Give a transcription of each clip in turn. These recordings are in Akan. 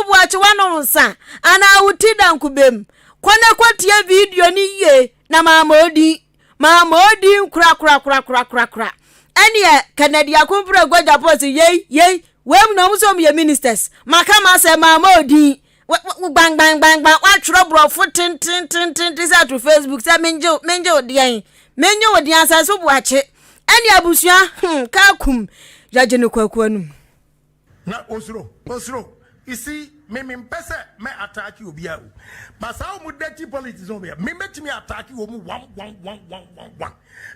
buache wano nsa ana utida nkubem kwana kwatie video ni ye na mama odi kura ene Canada kumpura gwaja posi ye wem na muso me ministers makama se mama odi bang wa trouble for tin this to Facebook say menje odi ansa so buache ene abusua ka kum jaje ne kwakwanu na osro you see me pese me attack you bia but how mu dirty politics on me met me attack you one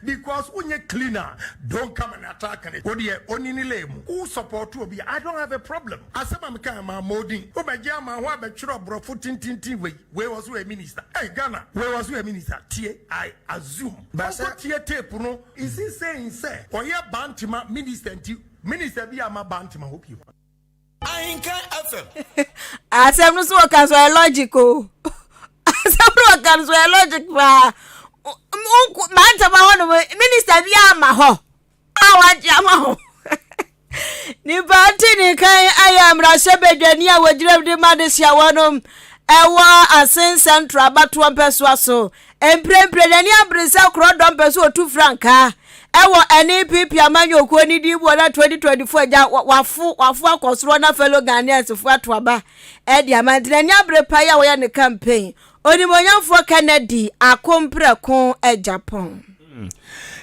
because unye cleaner don't come and attack it odi onini lemu who support you bia I don't have a problem asema me kan ma modin o be jam ma ho abetwero brofo tintintin we was a minister hey Ghana we was a minister tie I assume but tie tape no is he saying say oye bantima minister bi ama bantima hope you Ahenkan FM. Asem no so kan so logical. Asem no kan so logic ba. Man ta ba hono minister bi ama ho. Awaje ama ho. Ni ba tini kan ayamra sebedani a wajira de madesia wonom. Ewa Asen Central batu ampeso so. Emprempre dani abresa kro dom peso 2 franca. Ewo NPP amanyo ko ni di bo na 2024 ja wafu akosoro na fellow Ghanaians fu atoaba e di amantene ni abrepa ya wo ya ne campaign onimonyamfo Kennedy akompre kon Japan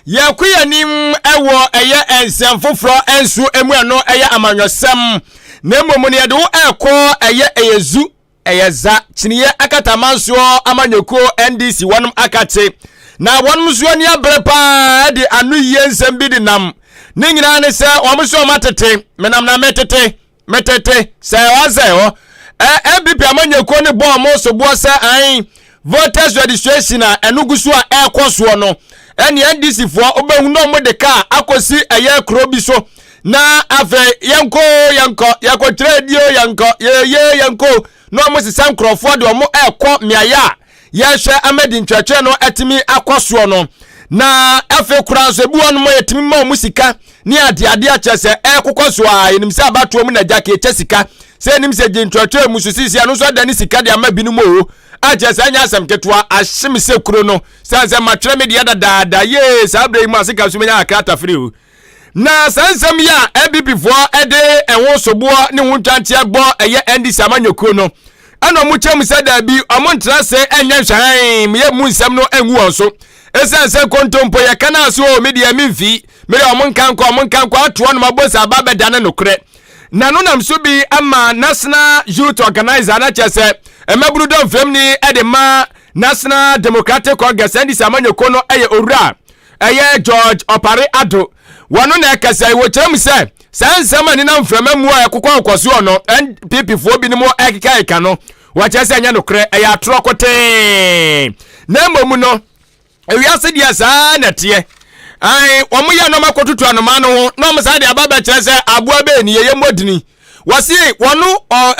ya kuyanim ewo eye ensem foforo ensu emu eno eye amanyosem na momu ne de wo ekọ eye eyezu eyeza chiniye akatamanso amanyoko NDC wonum akate na wonum so ni abrepa de anu yensem bi de nam ne nyina ne se omso matete menam na metete se wazeho MPP amanyoko ne bo mo so bo se an voters registration a enugusu a ekoso no ene NDC fo obehu no mo de ka akosi eye kro bi so na afa yanko tradio yanko no mo sisam krofo de omo ekọ miaya ya hwe amedi ntwatwe no etimi akoso no na afa kura so ebu no mo yetimi ma musika ni ade achese ekokoso a enim se abato mu na jake echesika se enim se ntwatwe mususisi anu so da ni sika de amabinu mo achese anya asem ketoa ahyem se kuro no sanse matwere media dada ye sabre mu asika so menya akata free o na sansem ya ebibifo ede enwo sobo ne ho twantia gbo eye NDC amanyoko no ana mu chem se da bi omontra se enya hwan me mu nsem no enwu onso esense kontompo ye kana so o media mimfi me omonkanko ato no mabosa baba dane no kre na no nam so bi ama National Youth Organizer na chese emaburu don fam ni edema National Democratic Congress NDC amanyoko no eye owura eye George Opare Ado wano na kasa wo chem se sansama ni na mframa mu a yakokọ akwaso no NPP fo bi ni mo ekika no wa chese anya no kre eye atro kote na momu no ewiase dia sa na te ai omo ya no makotutu anoma no no mo sa de ababa chese aboa be ni ye modini wasi wonu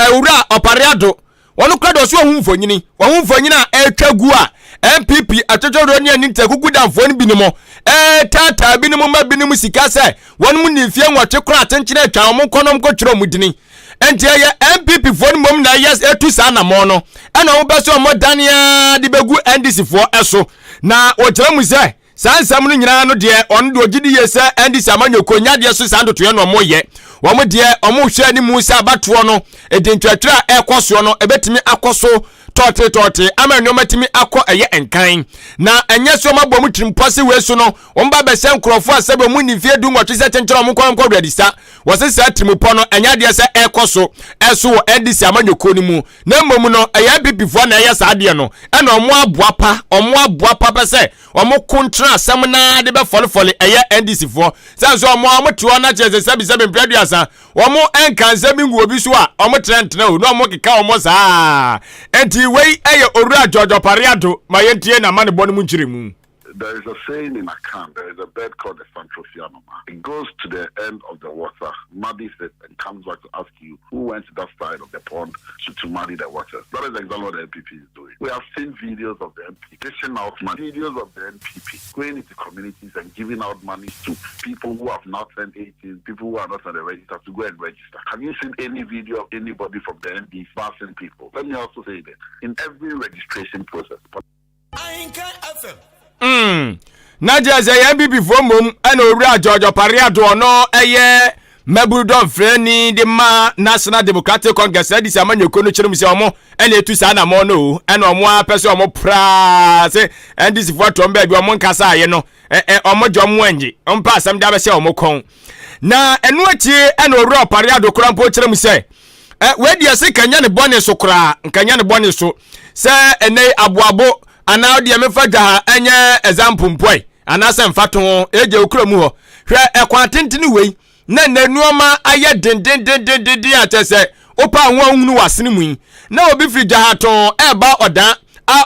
ewura Opare Ado wonu krado so ohumfonyini a etwagu a MPP atotoro ni ani takugu danfo ni binimo tata binimo ma binimo sika se wonu mu ni fie nwote kora atenkyere atwa mo konom ko kyerɛ mu dini enti ye MPP fo ni mom na yes etu sa na mo no ɛna wo beso mo dania de begu NDC fo eso na o kyerɛ mu se sansam no nyina no de on de ogidi ye se NDC amanyoko nya de so sando to ye no mo ye wo mo de omo hwe ni mu se abatoɔ no edintwatwa ekoso no ebetimi akoso tote ama nyomatimi akọ eye enkan na enye so mabọ mu trimpose we so no omba be se nkrofo asebe mu ni fie du nwotwe se tenkyere mu kwa redisa wose se trimpo no enya de se ekoso eso wo NDC amanyoko ni mu na mmom no eye bibifo na eye saade no ena omo aboa pa pese omo kontra asem na de be folfole eye NDC fo se so omo amoto na chese sebe mpraduasa omo enkansemi ngu obi so a omo trentena o no omo keka omo saa enti wei eye owura George Opare Ado ma yentie na mane bonu mu nkyiremu There is a saying in Ahenkan, there is a bird called the Santrofianoma. It goes to the end of the water, muddies it, and comes back to ask you who went to that side of the pond to muddy the waters. That is exactly what the NPP is doing. We have seen videos of the NPP dishing out money, videos of the NPP going into communities and giving out money to people who have not turned 18, people who are not on the register to go and register. Have you seen any video of anybody from the NPP passing people? Let me also say that in every registration process. Ahenkan FM. Nadia say NPP for mum and Ora George Pariado no eye Mabudon Freni de ma National Democratic Congress this amanyo kono chirem se omo and etu sa na mo no and omo apese omo pra say and this for to mba bi omo nkasa aye no omo jom wanji ompa asam da be se omo kon na enu achi and Ora Pariado krampo chirem se we dia se kanya ne bone so kra kanya ne bone so se ene aboabo ana de me faja enye example mpoi ana se mfato eje okromu ho hwe ekwa tentini wei na nanuoma aye den atese opa anwa hunu wasene mu na obi firi jahaton eba odan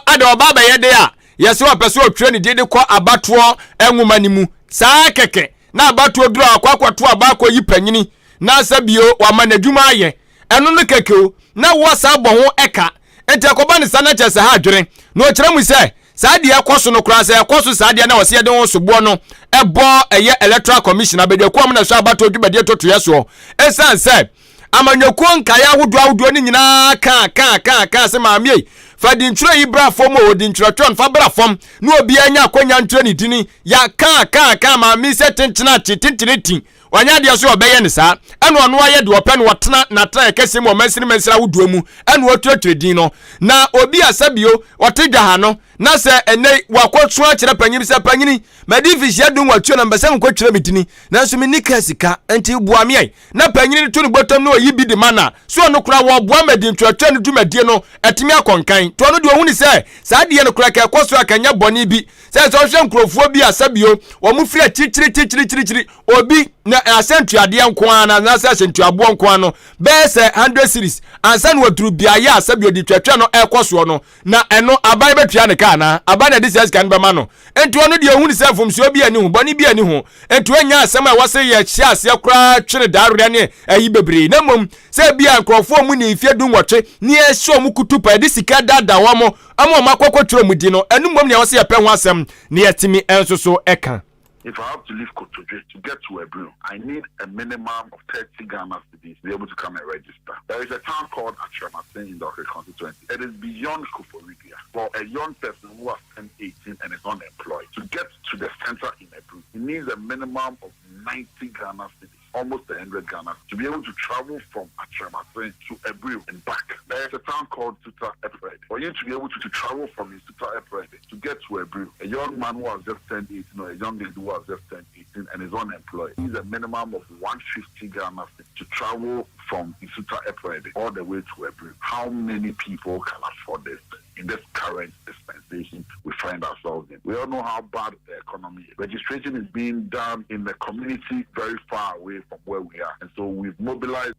ade oba ba ye de a yesi opese otwe ne de kọ abato enwuma ni mu saa keke na abato duro akwakwato abakọ yi panyini na sabio wa manadwuma aye eno no keke o na wo sa bọ ho eka enti akoba ne sana chese ha adwere no kire mu se saade ekoso no kra se ekoso saade na wose ye de ho sobo no ebo eye electoral commission abedwako na so abato dwubade toto yeso esan se amanyako nkaya hodo ni nyina ka se maamie fa di nturo yi bra fom o di nturo twon fa bra fom na obi anya akonya nturo ni dini ya ka maami se tentina tintiniti wanya de so obeye ne sa eno ono aye de open wotena na tra ekese mo mansira wodo mu eno otuature din no na obi asabio otedwa ha no na se ene wakotu akire panyini se panyini madifisi adun watuo na mbese nkotwire medini na so menika sika enti buame na panyini to ne botom no yi bi de mana so no kura wo bua medi ntwatwa ne dumadie no etimi akonkan to no de ohuni se saade ne kura ka ekoso akanya boni bi se so hwe nkrofo bi asabio wo mu firi chichiri obi na asentu ade nko ana na asentu abo nko ano be se 100 series ansan waduru bia ya asabio di twatwa no ekoso no na eno aban betua ne ka na aban na dis kan be ma no enti ono de ohuni se fomso bi ani hu boni bi ani hu enti anya asem a wose ye hia ase kura twene darure ne ayi bebre na mom se bia nkrofo mu ni ifie dun wotwe ni ehso mu kutupa de sika dada wo mo amo makokoturo mu di no enu mom ne wose ye pe ho asem ne yetimi enso so eka. If I have to leave Kotoje to get to Ebru, I need a minimum of 30 Ghana cedis to be able to come and register. There is a town called Achamasin in the constituency. It is beyond Kuforidia for a young person who has turned 18 and is unemployed. To get to the center in Ebru, he needs a minimum of 90 Ghana cedis, almost 100 Ghana, to be able to travel from Achamasin to Ebru and back. There is a town called Suta Epred. For you to be able to travel from Suta Epred to get to Ebru, a young man who has just turned 18 or a young lady who has just turned 18 and is unemployed needs a minimum of 150 Ghana to travel from Suta Epred all the way to Ebru. How many people can afford this in this current dispensation we find ourselves in? We all know how bad the economy is. Registration is being done in the community very far away from where we are, and so we've mobilized.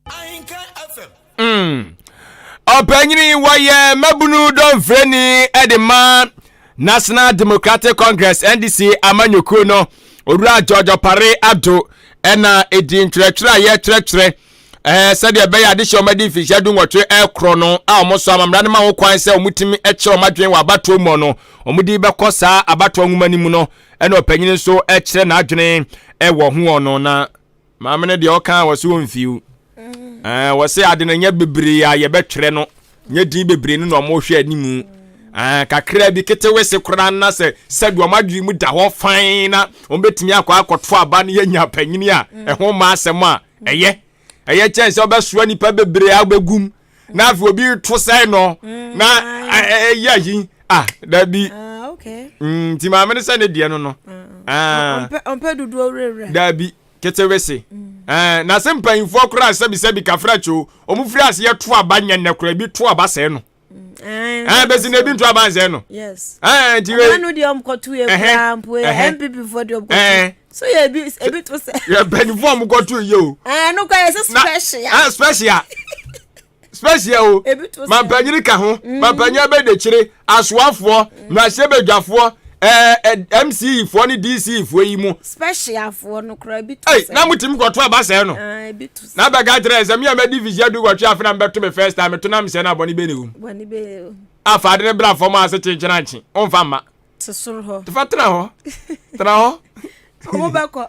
Ahenkan FM. Opanyini waye mabunu don freni edema National Democratic Congress NDC amanyoko no Ora George Pare ado ena edi ntwetwere ye twetwere said be ya de shomadi fisha dun wotwe ekro no a omoso amamra ne ma ho kwan se omutimi eche omadwen wa abato mu no omudi be kosa abato nwumani mu no ena opanyini so ekire na adwene ewo ho ono na maamene de oka wose wonfiu wose ade na nya bebre ya ye betwere no nya din bebre no mo hwe animu kakra bi kete wese kura na se sadu amadwi mu da ho fan na ombetimi akwakoto aba ne yanya panyini a ho ma asem a eye chance obesoa nipa bebre agbegum na afi obi to sai no na yi da bi okay ti ma me se ne de no ompe dudu orere da bi kete wese na se mpanfo kura sabi kafracho omufri ase ye to aba nyanne kura bi to aba sai no besi na bi nto aba sai no yes ti we anu de omkotu e camp e MPP for the omkotu so ye bi to say ye benifo omkotu ye o no kwa yes special special special mampanyiri ka ho mampanya be de kire asoafo na hye bedwafo MC fo ni DC fo yi mu special fo no kra bi to hey na mutim ko to abasa no bi to na ba ga tre ze me am division du ko twa afna beto me first time to na me se na boni be ne wum boni be afa de bra fo ma se chenchena nchi onfa ma tsoro ho to fa tra ho omo beko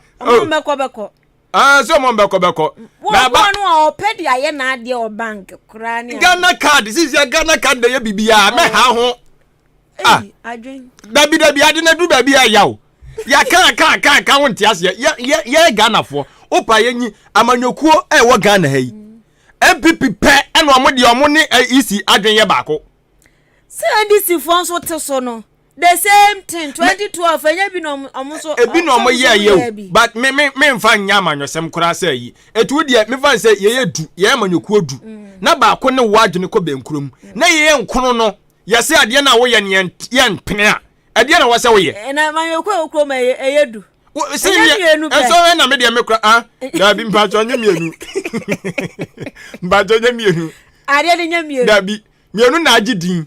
so mo beko na ba no o pedi aye na ade o bank kra ni Ghana card this is your Ghana card de bibia me ha ho adwen dabi ade na du baby ayaw ya kan wonti ase ye Ghana fo opa yenyi amanyokuo wo Ghana ha yi MPP pe eno omo de omo ne isi adwen ye baako se ndisi fo so te so no the same thing 2012 enya bi no omo so ebi no omo ye but me mfa nya amanyosem kura se yi etu de me fa se ye du ye amanyokuo du na baako ne wo adwene ko benkurom na ye nkono no yese ade na wo ye ne ye mpene a ade na wo se wo ye na amanyokuo okro ma eyedu se ye enso na me de me kura dabi mpacho nya mienu mpacho nya mienu ade de nya mienu dabi mienu na agidin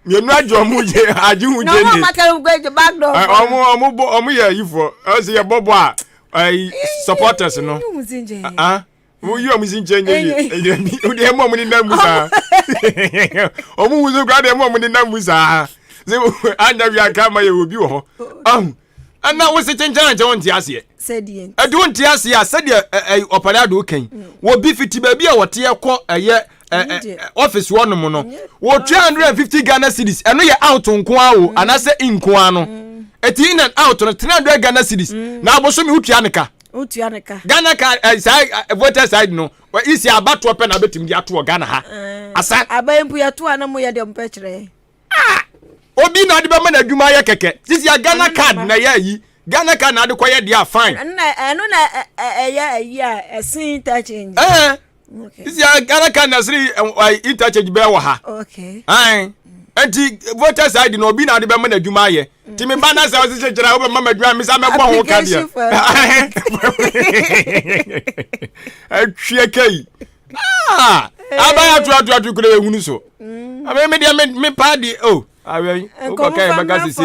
mienu ajo mu je agi hu je ni no matter go to back door omo ye yifo o se ye bobo a supporters no wo yi omo sinje nye ye o de mo ni na musa omo wuzo gra de mo ni na musa se anya wi aka ma ye obi wo ho ana wo se chencha nche won ti ase sedien ade won ti ase a sede opare do kan wo bi fiti ba bi a wote ekọ office wonom no wo 250 Ghana cedis eno ye out nko awo anase nko ano eti in and out no 300 Ghana cedis na aboso mi utua neka Ghana ka voter side no isi abato pe na betim di ato Ghana ha asa abayempu ya to ana mo ye de mpekire obi na de be na adwuma ye keke sisi ya Ghana card na ye yi Ghana card na de koye dia fine eno na eyi a sin interchange okay sisi ya Ghana card na siri interchange be wo ha okay enti voter side no obi na de be na adwuma ye ti me bana sa o se chira o be mama adwuma mi sa me bo ho ka dia atwie kai abaya atu kure ehunu so me dia me party awe o ka e baka sisi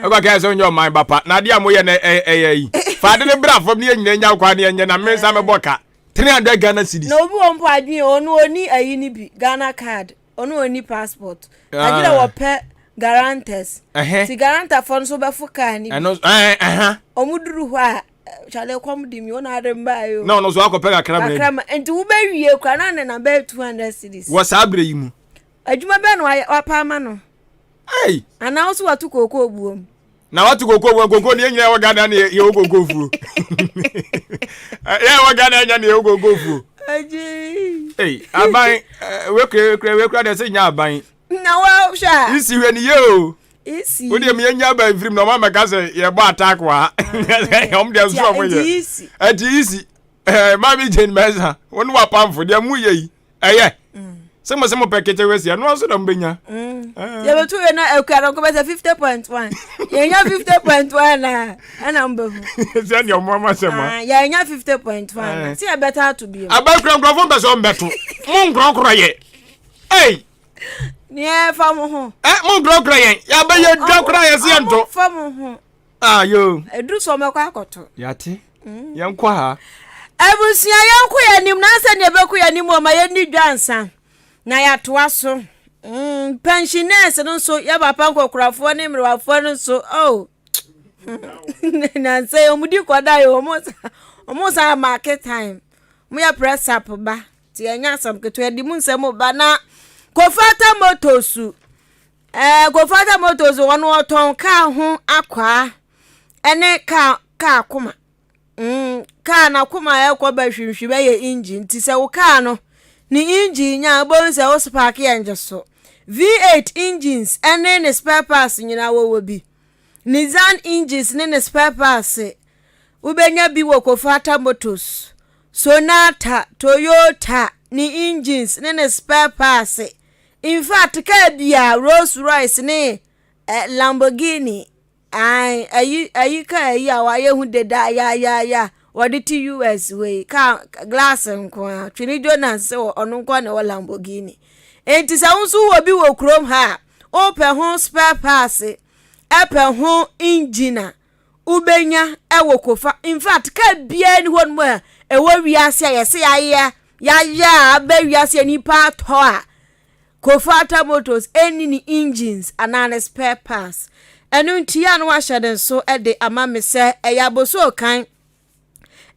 o ka e so nyo man bapa na dia mo ye na yi fa de bra fam ne nyina nya kwa ne nya na me sa me boka 300 Ghana cedis no bi won po adwen onu oni ayi ni bi Ghana card onu oni passport ajira wo pe guarantors ti guarantor for so be fuka ni omuduru ho a chale kwam di mi ona ade mba yo no so akopɛ kakra enti wo be wie kwa na be 200 cedis wo sa abre yi mu adwuma be no wa pa ma no ana wo so watu kokoo buom na watu kokoo ni nyina wo Ghana na ye wo kokoo fu wo Ghana nya na ye wo kokoo fu aji aban we kra de se nya aban na wa sha isi we ni yo isi wo de me nya aban frim no ma ka se ye bo attack wa om de so mo ye ati isi ma bi jen meza won wa pamfo de mu ye eye se mo package we sia no so da mbenya ye betu we na ekwara ko be 50.1 ye nya 50.1 na ana mbehu se ni omo ma se ma ye nya 50.1 se e better to be abakran krofo be so mbeto mo nkronkro ye ni e fa mo ho mo nkronkro ye ya be ye dwakra ye se ento fa mo ho yo edu so me kwa akoto yate ye nkwa ha ebusia ye nkwa ya nim na se ne be kwa ya nim o ma ye ni dwansa na ya toa so pensioners no so ya papa nkokurafo ne mrewafo no so na say omudi kwada yo omosa market time mu ya press up ba ti anya sam keto edi mu nsem ba na kofata motos wono oton ka ho akwa ene ka akoma ka na akoma ya kwa ba hwinhwi ba ye engine ti se wo ka no ni engine nya bonse wo spark ya njeso V8 engines ene ne spare parts nyina wo bi Nissan engines ne spare parts ubenya bi wo Kofata Motors Sonata Toyota ni engines ne spare parts in fact ka bia Rolls Royce ne Lamborghini ayi ka ayi awaye hu de da ya wɔde ti US we ka glass nko twini Jonas se ɔno nko na wɔ Lamborghini enti sɛ wo nso wɔ bi wɔ krom ha open ho spare parts epe ho engine ubenya ewo kofa in fact ka bia ni hon mo ewo wiase yese ya ba wiase ni pa to a Kofata Motors any ni engines and spare parts enu ntia no ahye den so de ama me se eyaboso kan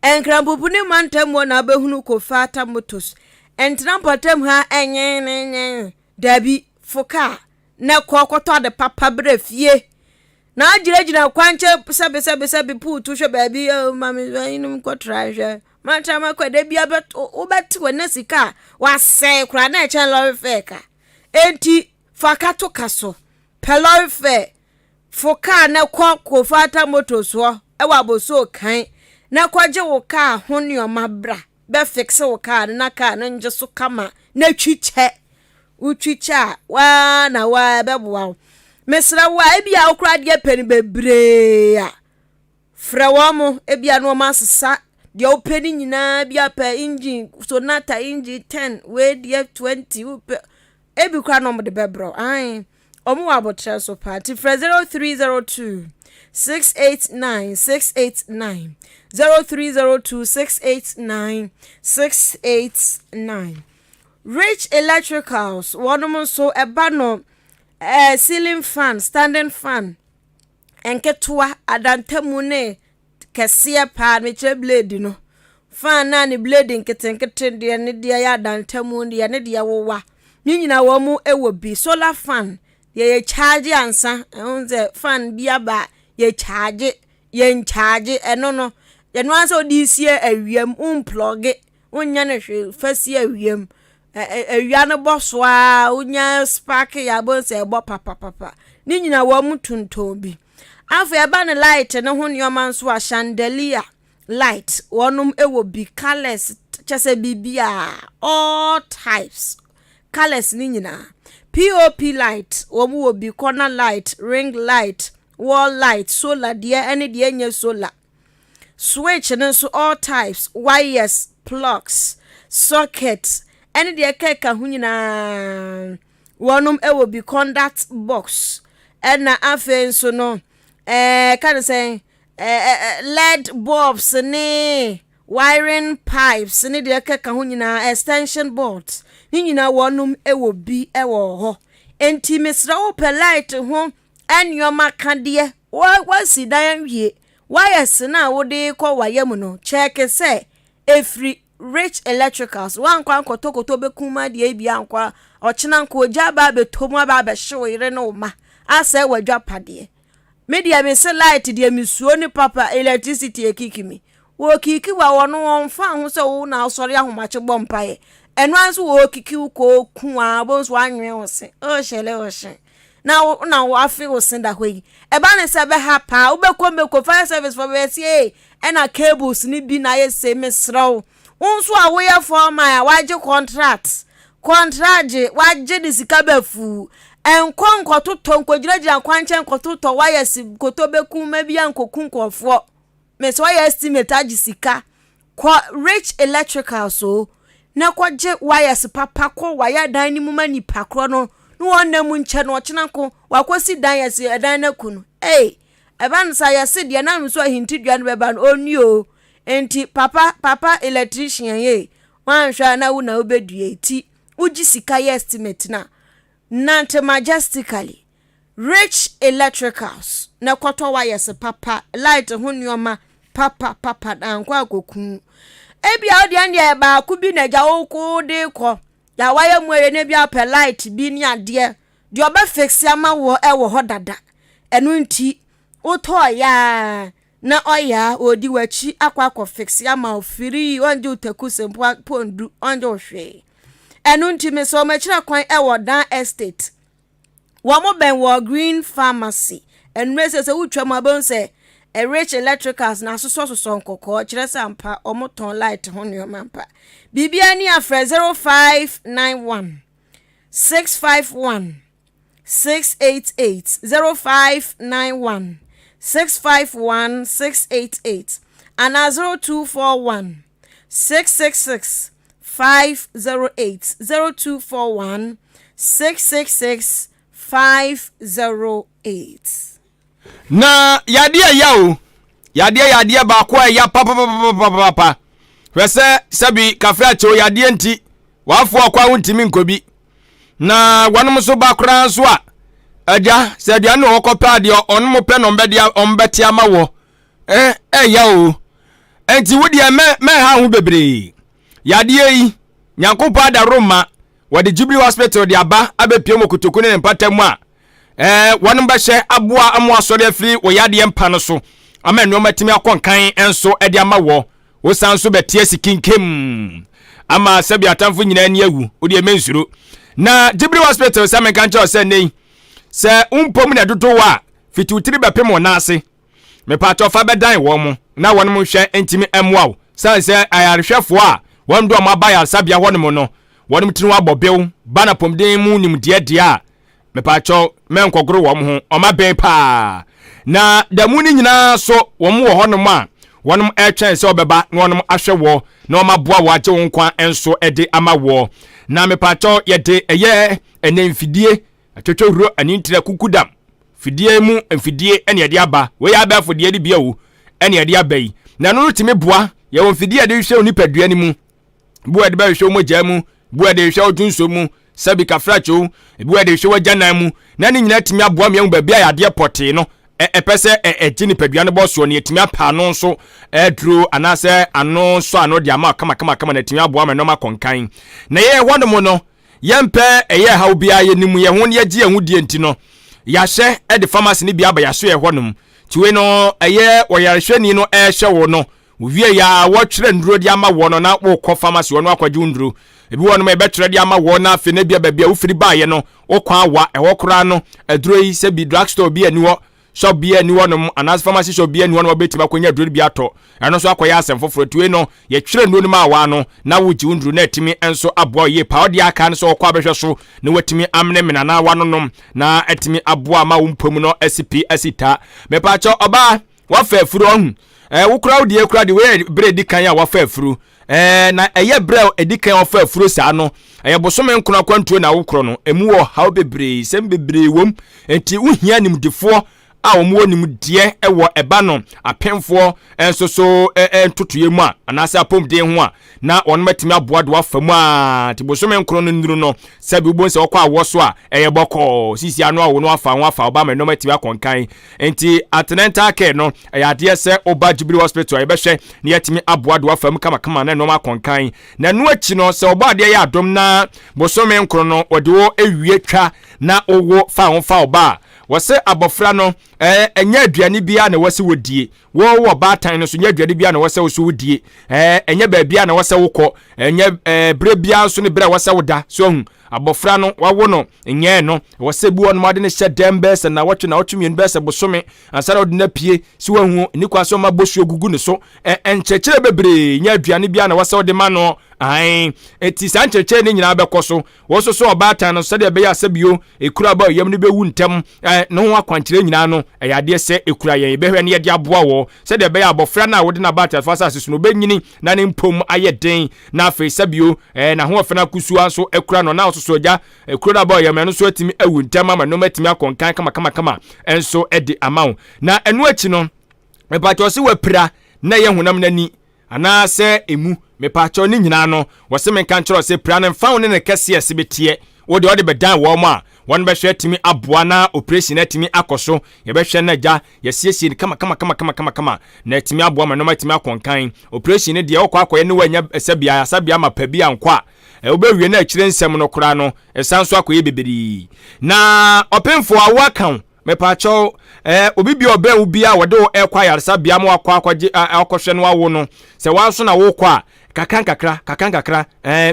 enkrampupu ni mantem wo na behunu Kofata Motors entrampotem ha enyen dabi foka na kokoto de papa brefie na agiragina kwanche sebe putu hwe baabi mami inum ko try mancha makwede bia bet obeti wona sika wase kura na eche lorry fare ka enti fakato kaso pe lorry fare foka na Kofata Motors ho ewa boso kan na kwaje wo ka ho ne o mabra be fix wo ka na ka na nje so kama na twiche utwicha wa na wa beboa mesra wa ebia okra de pen bebre a fra wa mo ebia no masesa de openi nyina bia pa engine sonata engine 10 we de 20 ebi kra no mo de bebro ai omo wa botre so party fra 0302 689 689 0302 689 689 Rich Electricals one so eba no ceiling fan standing fan enketwa adantamu ne kese pa me che blade no fan na ne blade nketenkete de ne de ya adantamu de ne de wowa nyina wo mu ewo bi solar fan ye charge ansa unze fan bia ba ye charge eno no ye no ansa odi sie awiem unplug unya ne hwe fasi awiem ewia no boswa unya spark ya bo se bo papa ni nyina wo mutunton bi afa eba ne light ne ho nyoma nso a chandelier light wonum ewo bi colors chese bibia all types colors ni nyina pop light wo bi corner light ring light wall light solar de ene de nya solar switch ne so all types wires plugs sockets ene de keka hu nyina wonum ewo bi conduct box ena afen so no can say LED bulbs ne wiring pipes ne de keka hu nyina extension boards ni nyina wonum ewo bi ewo ho enti mesra wo pe light ho anyoma kade wa si dan wie wires na wo de ko wayem no check say every Rich Electricals wan kwa kotokoto be kuma de ebia nkwa ochina nko oja ba be tomu ba be hwere no ma asa wadwa pade media me se light de misuo ni papa electricity ekikimi wo kiki wa wono wonfa ho se wo na osori ahomache bompae eno anso wo kiki ko ku a bonso anwe wo se o shele wo she na wo afi wo senda hoi e ba ne se be ha pa wo be ko fire service for be see ena cables ni bi na ye se mesraw unso a we for my waje contract waje disika befu enkonko toto nkogiragira kwanche nkototo wayesi kotobeku mabia nkokun kofo meso waya estimate agisika kwa Rich Electrical so na kwaje wayesi papa ko waya dan ni muma ni pakro no wonam nche no ochenanko wakosi dan yesi edan na kunu eban sa yesi de na nso ahintidua no beba no onio enti papa electrician ye wanhwa na wo na obedue eti uji sika estimate na nante majestically Rich Electricals na kwato wires papa light ho nyoma papa dankwa akokun ebia odi ande ba ku bi na gya wo ko de ko ya waye mwere ne bia pe light bi ni ade de oba fix ama wo ewo ho dada enu nti uto ya na oya odi wachi akwa fix ama ofiri onje utaku sempo pondu onje ohwe enu nti me so ma kira kwan ewo dan estate wo mo ben wo green pharmacy enu me se wutwa ma bon se a Rich Electricals na so nkoko kire sampa omoton light ho ne omampa bibia ni afre 0591 651 688 0591 651 688 and 0241 666 508 0241 666 508. Na yadeɛ baako a ya papa hwese sabi kafra cho yadeɛ nti wafo akwa wontimi nkobi na wanom so bakra so a aja sɛ aduane no wɔkɔpa deɛ ɔnom pɛ no ɔmbɛte ama wɔ ya o enti wo deɛ mɛ ha ho bebre yadeɛ yi nyankopɔ ada Roma wɔde Jubilee Hospital de aba abɛpie mo kotoko ne mpatamu a wɔnom bɛhyɛ aboa amo asɔre afiri wɔ yadeɛ mpa no so ama nneɛma timi akɔnkan enso de ama wɔ wo san so bɛtie sikinkem ama sɛbi atamfo nyina ni awu wo deɛ mensuro na Jubilee Hospital sɛ menka nkyɛ sɛ nei sɛ umpom na dodo wa fitutiri bɛpem wɔ naase mepaatɔ fa bɛdan wɔ mo na wɔnom hwɛ ntimi ɛmoaw sɛ ayarehwɛfo a wɔn do ma ba yarsabia hɔnom no wɔnom tinu abɔbew bana pomden mu nimdeɛ deɛ a mepaatɔ menkɔgoro wɔ mo ho ɔma bɛn pa na damu ni nyina so wɔn wɔ hɔnom a wɔnom ɛtwɛn sɛ ɔbɛba na wɔnom ahwɛ wɔ na ɔma boa wɔ agye wɔn kwa enso ɛde ama wɔ na mepaatɔ yɛde ɛyɛ ɛnɛmfidie atwetwe huro anintire kukudam fidie mu mfidie ene yɛde aba we ya ba fodie de bia wo ene yɛde aba yi na no timi boa yɛ won fidie de hwɛ onipadua ni mu boa de ba hwɛ mogya mu boa de hwɛ odunso mu sabi kafracho boa de hwɛ wagyanan mu na ne nyina timi aboa me ba bia yade pote no epese egi nipadua no boso ne timi apa no so duro anase ano so ano de ama kama na timi aboa me no makonkan na ye hono no yempe eye haw bia ye nimu ye ho ne ye gie hudie nti no yahye de pharmacy ni bia ba yahye ye honum tiwe no eye woyarehwani no ehye wo no wie ya wo twere nduro de ama wo no na wo kɔ pharmacy wo no akwaje nduro ebi wo no me betwere de ama wo na afi na bia bia wo firi ba ye no wo kwa awa ewo kora no aduro yi se bi drugstore bia ni wo shop bia ni wo no anas pharmacy shop bia ni wo no betima konya aduro bia to eno so akoya asem foforo tiwe no ye twere nduro no ma awa no na wo ji nduro na etimi enso aboa ye pa odi aka no so wo kwa behwe so na watimi amne mena na wa no nom na etimi aboa ma wo mpom no SP asita me pa cho oba wa fa afuro hu wo kura de we bre di kan ya wa fa afuro na eye bre edi kan wa fa afuro sa no eye bosome nkona kwantuo na wo kro no emu wo haw bebre sem bebre wom enti wo hia nimdefo a wo nimdeɛ ɛwɔ ɛba no apemfo enso so ntotoye mu a anase apomden ho a na wɔn matimi aboa do afamu a tibosome nkro no nduru no sabi ubon se wɔkɔ awo so a ɛyɛ bɔkɔ sisi ano a wo no afa ho afa oba me no matimi akonkan enti atenenta care no ɛyɛ adeɛ sɛ oba Jubilee Hospital ɛbɛhwɛ ne yɛtimi aboa do afamu kama na no makonkan na no achi no sɛ oba adeɛ yɛ adom na bosome nkro no wɔde wo ewie twa na owo fa ho fa oba wose abofra no enya aduane bia na wose wodie wo baatan no so nya aduane bia na wose wo so wodie enya ba bia na wose wokɔ enya bre bia so ne bre wose woda so hu abofra no wawo no enya no wose bu on made ne hye dembes na wotwe na wotwe mien bes bosome ansara odi na pie si wahu ni kwa so mabosu gugu ne so enkyekere bebre nya aduane bia na wose wode ma no ai eti sancheche ni nyina bekoso wo so obaatan no so de be ya sabio ekura ba yam ne be wu ntem no ho akwankyere nyina no eyade se ekura yen be hwe ne yede aboa wo se de be ya abofra na wode na baatan fasa asesu no benyini na ne mpom ayeden na afi sabio na ho ofena kusua so ekura no na so ja ekura ba yam no so atimi awu ntem ama no matimi akonkan kama enso edi amaw na enu achi no me pacho se wapira na ye honam nani ana se emu me pacho ni nyina no wose me kan kyerɛ se pra ne mfa wo ne kɛse ase betie wo de bedan wo ma won be hwɛ timi aboa na operation atimi akoso ye be hwɛ na gya ye siesie kama na timi aboa ma no matimi akonkan operation de wo kwakoye ne wanya asabia ma pa bi ankwa wo be wie na akire nsɛm no kora no esanso akoye beberi na opemfo awa kan me pacho obi bi oba wo bia wo de ekwa yarsa bia mo akwaje akohwe no wawo no se wanso na wo kwa kakan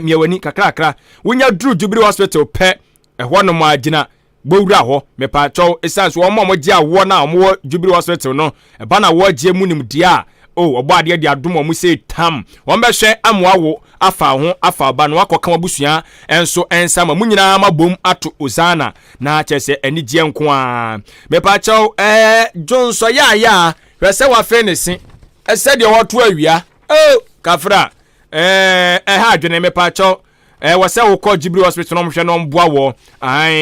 miawani kakra wonya duru Jubilee Hospital pe ho no mo agina bowura ho me pacho esanso wo mo gye awo na mo Jubilee Hospital no ba na wo gye mu nimde a obo ade de adom mo se tam wo mbehwe amoawo afa ho afa ba no akɔka wabusua enso ensama mu nyina mabom ato ozana na kyese anigye nko a me pacho Johnso ya hwese wa fe ne se said the what awia kafra ha adwene me pa cho wase wo ko Jibri hospital no hwe no mboa wo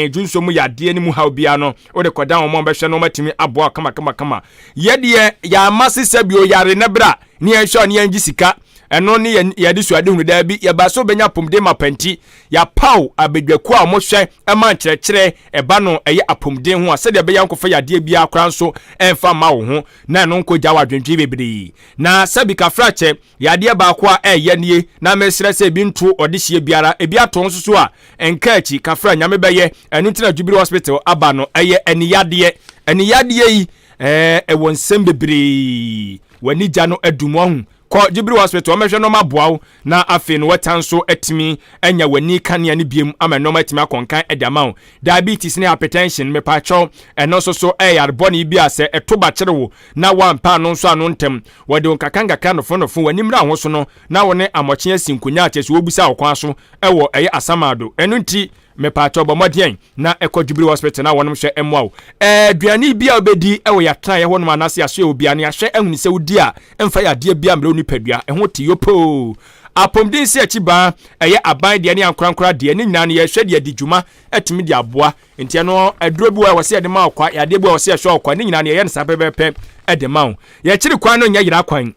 junso mu yade ni mu ha bia no wo de koda wo mo be hwe no matimi aboa kama ye ya masese bi o yare ne bra ni en sho ni en gisika eno ni ye de suade hunu da bi ye ba so benya pomde mapanti ya pau abedwaku a mo hwe e man kyerɛkyerɛ e ba no eye apomden ho ase de be yankofa yade bia akra nso emfa ma wo ho na no nko gya wadwentwe bebre na sabika frache yade ba akwa eye nie na mesrɛ sɛ bi nto odehye biara ebi ato nso so a enka achi kafra nyame bɛyɛ enu tina Jubili hospital aba no eye eniyade yi won sem bebre wani gya no adumo ho ko Jibri hospital omehwe no maboawo na afi no wetanso atimi anya wani kanea ne biem ama no matimi akonkan edama diabetes ne hypertension me pacho eno so yarboni bi ase etoba kyerewo na wampa no nso ano ntem wode onkakanga no fonofo wani mra ho so no na wone amoche asinkonya akyese wobusa okwan so ewo asamado enu nti me pacho bomodien na ekọ Jibri hospital na wonom hwe emwa aduani bia obedi ewo yatran ye honom anase aso obia ne ahwe ehunu se wodi a emfa yade bia mre onipadua eho tiyopo apomdin se achiba aban de ne ankorankora de ne nyina ne ye hwe de djuma etimi de aboa enti no aduro bi wa wose de ma akwa yade bi wa wose hwe akwa ne nyina ne ye ne sapepepe de ma ye chiri kwan no nya yira kwan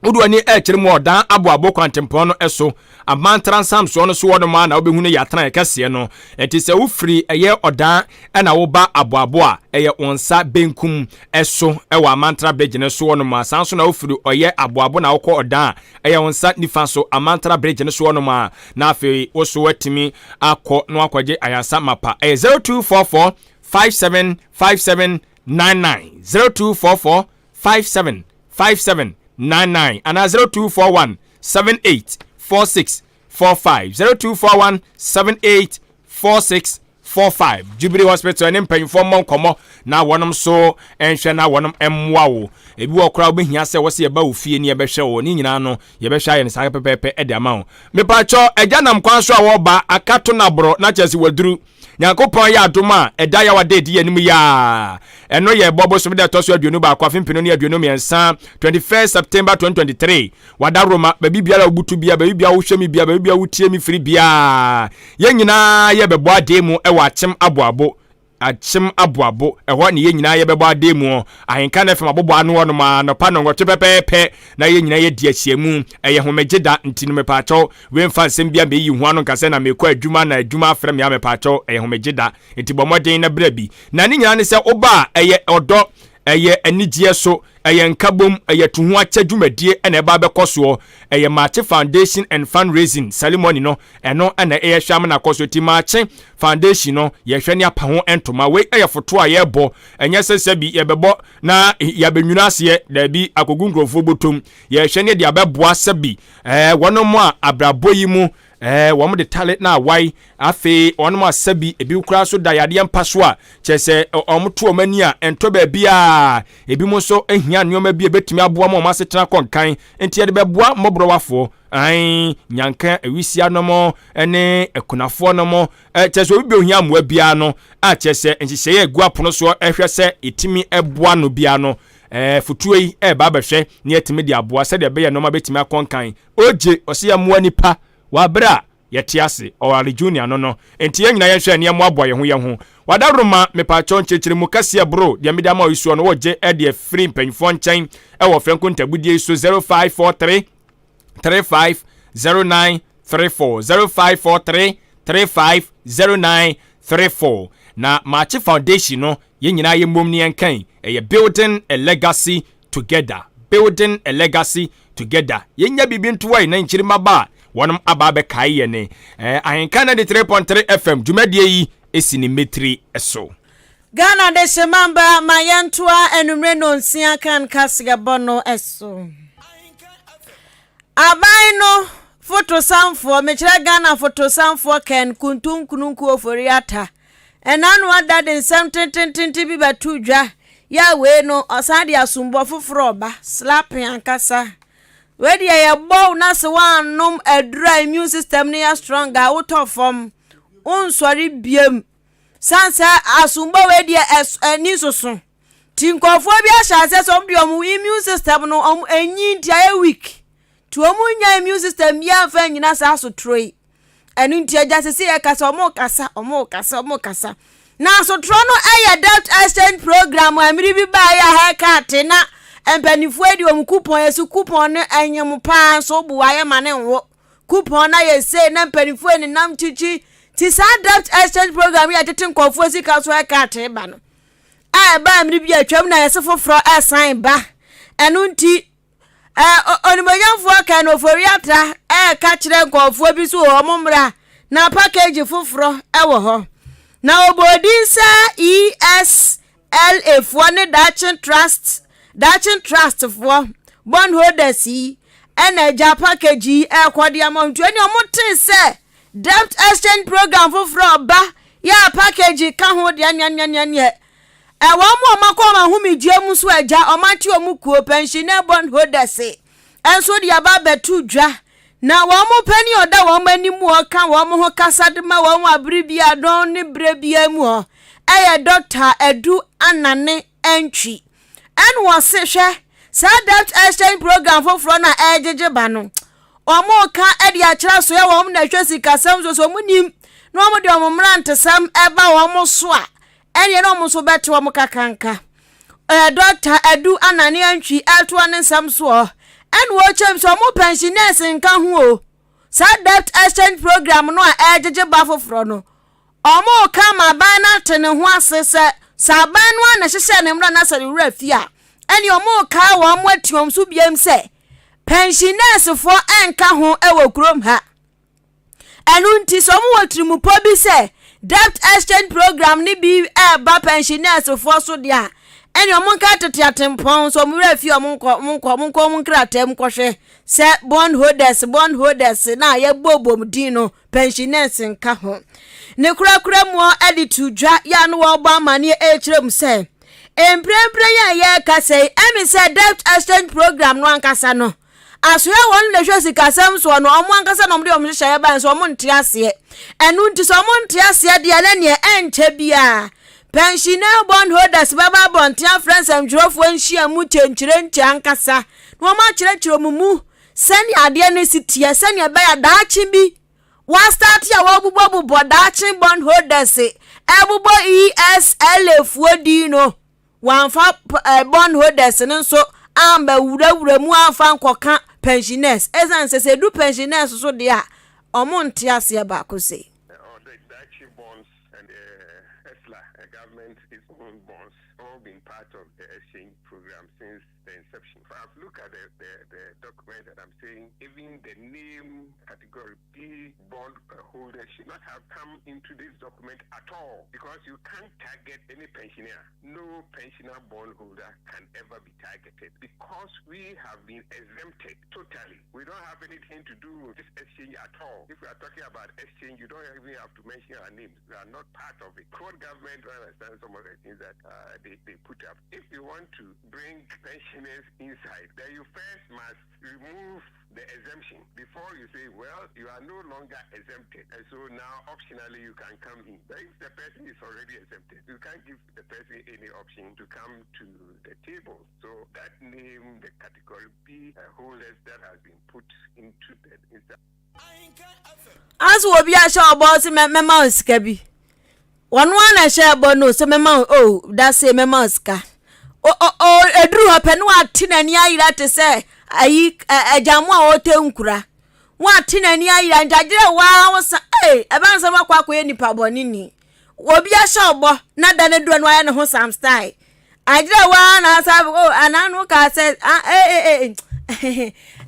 Uduani chiri mu odan abo kwantempon no eso amantra samso no so wono ma na obehunu yatran ekase no enti se wo free odan na wo ba abo a onsa benkum eso wa amantra bridge ne so wono ma sanso na wo free abo na wo ko odan onsa nifa so amantra bridge ne so wono ma na afi wo so watimi akọ no akọje ayasa mapa 0244 575799 0244 5757 99 and 0241 784645 0241 784645 Jubili hospital and pay for mon komo na wonom so enhwe na wonom emwa wo ebi wo kra obehia se wo se ba ofie ni ebehwe wo ni nyina no ye behwa ye ne sa pepepe e de ama wo me pa cho ejanam kwan so a wo ba akato na bro na chese waduru Nyankopon ya adoma eda ya wade di anim ya eno ye bobo so de toso aduonu ba kwa fimpino ne aduonu miensa 21 September 2023 wada Roma babi bia la obutu bia babi bia wo hwemi bia babi bia wo tie mi firi bia ye nyina ye bebo ademu e wa achim aboabo eho ne ye nyina ye bebo ademu Ahenkan FM abobo anu wono ma no pa no ngoche pepepe na ye nyina ye di achiemu ye homegeda ntinu me pacho we mfa nsem bia me yi hu anu nkase na me ko adwuma na adwuma afrem ya me pacho ye homegeda ntibomodin na brabi na ni nyina ne se oba ye odo anigye so nkabom tuhu acha dwumadie na eba bekoso Mache Foundation and Fundraising ceremony no eno na hwam na koso ti Mache Foundation no ye hwene apa ho entoma we foto a ye bo enye sese bi ye bebo na ya benwuna ase da bi akogungrofo botom ye hwene de abeboa sabi wonom a abrabo yi mu womo de talent na wai afi wonom asabi ebi kura so da yade mpaso a chese omoto omani a ento ba bia ebi mo so ehia nneoma bi ebetimi aboa mo masetena konkan enti ye de beboa mobrowafo nyanka ewisia nomo ene ekunafo nomo chese obi ohia amoa bia no a chese enhihye ye egu apono so ehwese etimi eboa no bia no futuei ba behwe ne etimi de aboa se de be ye noma betimi akonkan oje ose amoa nipa wabra yetiase owari junior no enti nyina ye hwe ne mo aboa ye ho wadaruma mepa chonchechiri mu Kasiebo de mediama isu no woje e de free mpanfo nchen e wo frenko ntabudie isu 0543 350934 0543 350934 na Mache Foundation no ye nyina ye mom ne enkan building a legacy together ye nya bibi ntowa na nchiri maba wonum ababe kai ye ne Ahenkan 3.3 FM dwumadie yi esini metri eso Ghana de shemamba mayantua enumre no nsia kan Kasiebo no eso abaino photo samfo mechira Ghana photo samfo ken kuntun kununku oforiata enanu ada den samtententinti bi batudwa ya we no osade asumbo foforo ba slapping ankasa we dia ye bow na se wanum adura immune system ne ya stronger out of form unsori biem sansa asumbo we dia ni soso tinkofo bi ahase so de omu immune system no omu enyi ntia week to omu nya immune system bi anfa nyina sa so troi enu ntia jasese e kasa omu kasa na so tro no debt exchange program amiri bi ba ya Ahenkan na empanifo edi omu coupon yesu coupon ne anyem pa so buwaye mane nwo coupon na yese na empanifo ni nam chichi ti sa debt exchange program ya tete nkofo sika so Ahenkan ba no ba amiri bi atwam na yese foforo assign ba enu nti onimonyamfo kan oforiata ka kire nkofo bi so omumra na package foforo wo ho na obodinsa ESLA for ne Dachin Trust for bondholders energy package kwade amount ani omoten se debt exchange program foforo ba ya package ka ho de anya wo makoma humidie mu so agya omati omukuo pensioner bondholders enso de aba betu dwa na wo mo pani oda wo manimu oka wo mo ho kasade ma wo abribia don ne brebia mu ho Dr. Edu Anane entry en wo se hwe sa debt exchange program foforo na ejeje ba no omo ka edi a kira so ya wo mo na hwesika sam so munim no mo de omo mrantesam eba wo mo so a ene no mo so bete wo mo kakanka Dr. Edu Anane entry alto ne sam so en wo chem so mo pensioners nka ho o sa debt exchange program no a ejeje ba foforo no omo ka ma ban na tene ho asese sa ban no na hyehye ne mra na sare wura fi a eni omo ka wo mo atiom so biem se pensioners for enka ho ewo krom ha enu nti so mo watrimu po bi se debt exchange program ni bi ba pensioners for so dia eni omo ka tete atempon so mo wura fi omo nko nkratem kohwe se bondholders na ye bobom din no pensioners nka ho ne kura mo editu dwa ya no wo ba mane kirem se emprempre ya ka sei emi se debt exchange program no ankasa no aso ya won le hwesi kasam so no omo ankasa no mde omhye ya ban so omo ntiase enu nti so omo ntiase de na ne enche bia pensioner bondholders baba bontia friends and jrofo nhia mu chenchire ntia ankasa no ma kire mumu sani ade ne sitie sani ba ya daachi bi wa start ya wo bubo daachi bondholders ebubo ESLA fuodi no wanfa bondholders nso amba wura mu anfa nkoka pensioners esan se du pensioners so de a omo ntiase ba ko se government its own bonds, all been part of the exchange program since the inception. If I look at the document that I'm saying, even the name category B bond holder should not have come into this document at all, because you can't target any pensioner. No pensioner bond holder can ever be targeted, because we have been exempted totally. We don't have anything to do with this exchange at all. If we are talking about exchange, you don't even have to mention our names. We are not part of it. Court government understand some of the things that they put up. If you want to bring pensioners inside, then you first must remove the exemption before you say, well, you are no longer exempted, and so now optionally you can come in. But if the person is already exempted, you can't give the person any option to come to the table. So that name, the category B holders that has been put into the as will be a show about mema skabi one share bono so mema that say mema ska edru happen wa tinani ayira te say ayi ajamu a wote nkura wa tinani ayira njagire wa wo sa ebansa makwa ye nipa boni ni obi a show bo na da ne duro no aye ne ho sam style ajire wa na sa ananu ka say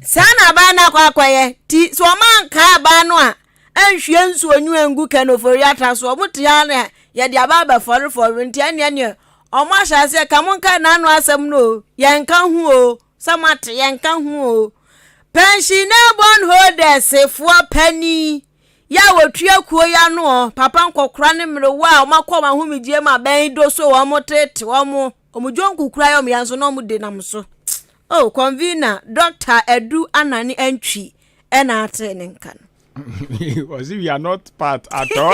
sana ba na kwakwaye ti so man ka ba no a anhwie nsu onyu engu kanofori ataso omutia na ye dia ba for ntia ne omo ahase ka monka na anu asem no yenka hu o samate yenka hu o pensioner bondholders for penny ya wotua kuo ya no papa nkokora ne mere wa omakoma humidie ma ben do so wo motete wo omudwonkukura yo mianso no mude nam so convener Dr. Edu Anane entry ena Ahenkan. Was if you are not part at all.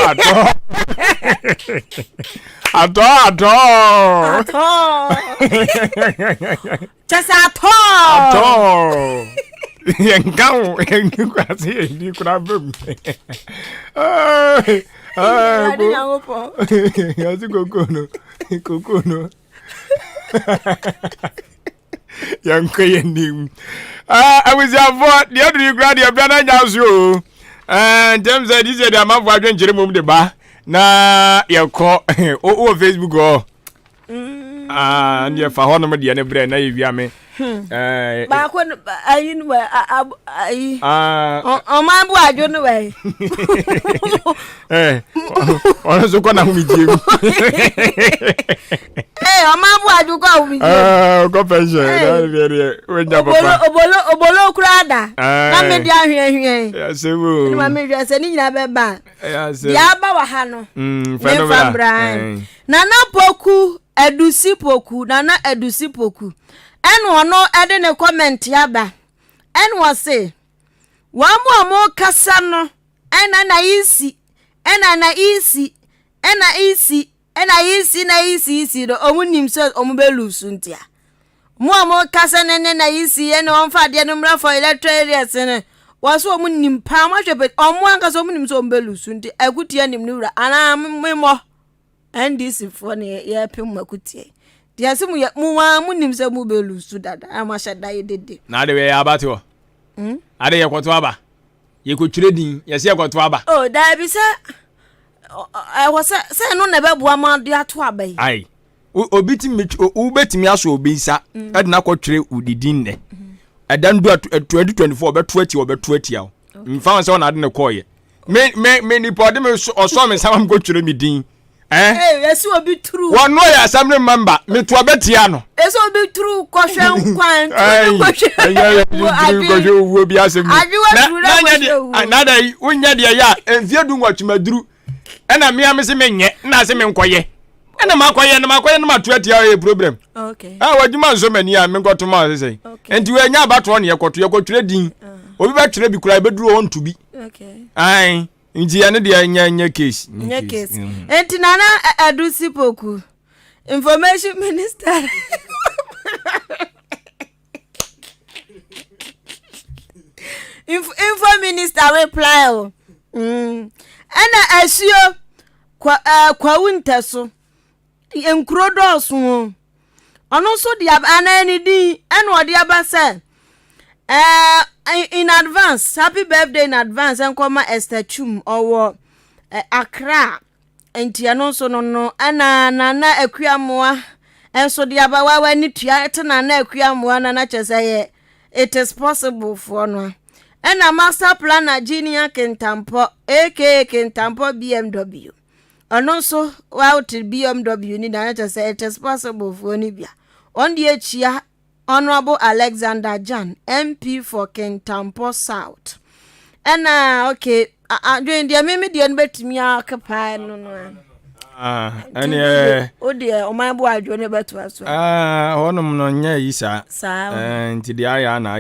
At all. Just at all. Ahenkan, you can see you could have been. Cocono. Young Kayanim. I was your vote. The other you grad your brother Yasu. And James said, "This is the amount of Jeremy the bar." Na your call Facebook or and your for honor the other brand. I mean, back when I on my boy, I don't know way. Also, can I meet you? Hey, on my boy, you go with you. Confession. Obolo Crada. I'm down here. Yes, my major said, "You never bad." Yaba Hano. From Brian. Nana Poku, Edusi Poku, Nana Edusi Poku. And no adding a comment yaba. And was say, one more Cassano, and an easy, and an easy, and a easy, and a easy, the omunim says Omubelu Suntia. More Cassan and a easy, and on fat number for electric and was woman much of it on one Casomunim Sombelu Sunti, a good yanim nura, and I'm more. And this is funny, yeah, Pimacutie. Yes, munim se mubelu su dada amashada yedede na de we abato ade ye kwoto aba ye ko trading ye se kwoto aba oh da bi se I was say no na be boa ma de ato aba yi ai obitimi ubetimi aso obinsa ade na kwotwere udidin ne adan do 2024 be 20 obeto atia mfa se na ade ne koye me ni pode me so me sama ko twere mi din yes obi true one no ya assembly member me to abetia no yes obi true kwhwen kwan kwhwen wo bi asem na da unya de ya enfie du nwatwemaduru na me am se menye na se me nkoye na makoye na matoatia e problem okay wadwuma nso mani a me nkoto ma se enti we nya abato no ye kwotwe din obi ba twere bi kura be duru on to bi okay ai nti ane de anya case enti nana Adusi Poku information minister info minister reply ana asio kwa winter so enkrodo so ono so dia ana ni din ena odi aba say in advance happy birthday in advance and come Esther Chum or Accra enti so no ana nana akuamoa enso de abawa wa ni tua na na akuamoa na chese it is possible for no ena master planner Junior Kentampo aka Kentampo BMW ono so wa to BMW ni na chese it is possible for ni bia on the echia Honorable Alexander Jan, MP for Kentampo South. And okay, during the meme the bet me occupy no. And oh dear, oh my boy, you never to us. Honum no nya isa. Sa. And the aya na